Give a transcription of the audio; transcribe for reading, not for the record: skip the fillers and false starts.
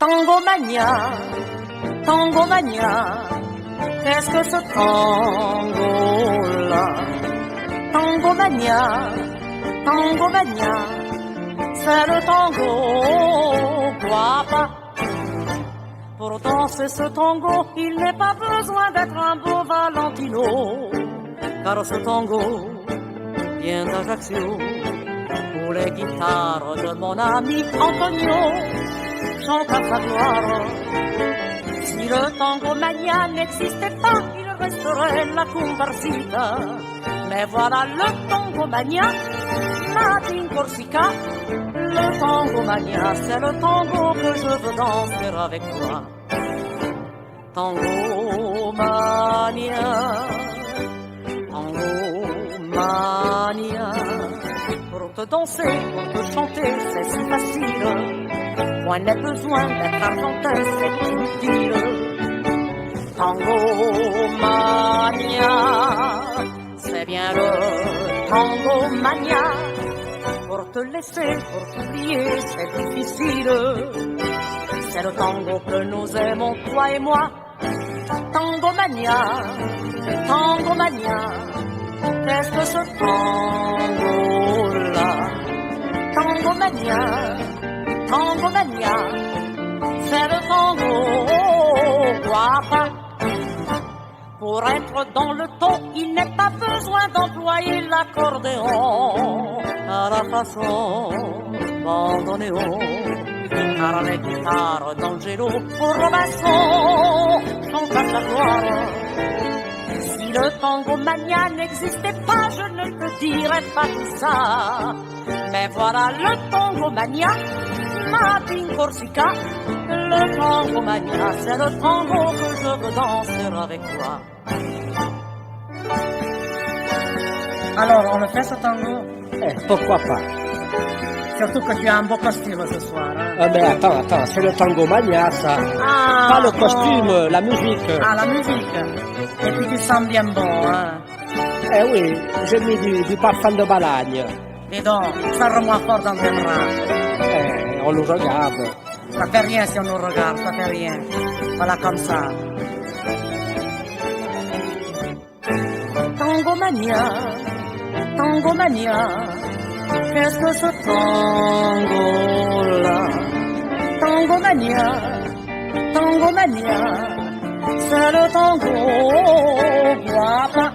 Tango mania, tango mania, qu'est-ce que ce tango-là? Tango mania, c'est le tango guapa. Pour danser ce tango, il n'est pas besoin d'être un beau Valentino, car ce tango vient d'Ajaccio, où les guitares de mon ami Antonio chantent à sa gloire. Si le tango mania n'existait pas, il resterait la comparsita. Mais voilà le tango mania, nata in Corsica. Le tango mania, c'est le tango que je veux danser avec toi. Tango mania, tango mania. Pour te danser, pour te chanter, c'est si facile. Point n'est besoin d'être argentin, c'est inutile. Tango mania, c'est bien le tango mania. Pour te laisser, pour t'oublier, c'est difficile. C'est le tango que nous aimons, toi et moi. Tango mania, qu'est-ce que ce tango-là? Tango mania, c'est le tango guapa. Pour être dans le ton, il n'est pas besoin d'employer l'accordéon à la façon bandoneon, car les guitares d'Angelo ou Robinson chantent à sa gloire. Si le tango mania n'existait pas, je ne te dirais pas tout ça. Mais voilà le tango mania, nata in Corsica. Le tango mania, c'est le tango que je veux danser avec toi. Alors, on le fait ce tango? Pourquoi pas? Surtout que tu as un beau costume ce soir. Hein? Ah mais attends, c'est le tango mania ça. Ah, pas le bon. costume, la musique. Ah, la musique. Et puis tu sens bien bon, hein? Eh oui, j'ai mis du parfum de Balagne. Dis donc, serre-moi fort dans tes bras. On nous regarde. Ça fait rien si on nous regarde, ça fait rien. Voilà comme ça. Tango mania, qu'est-ce que ce tango-là? Tango mania, c'est le tango guapa.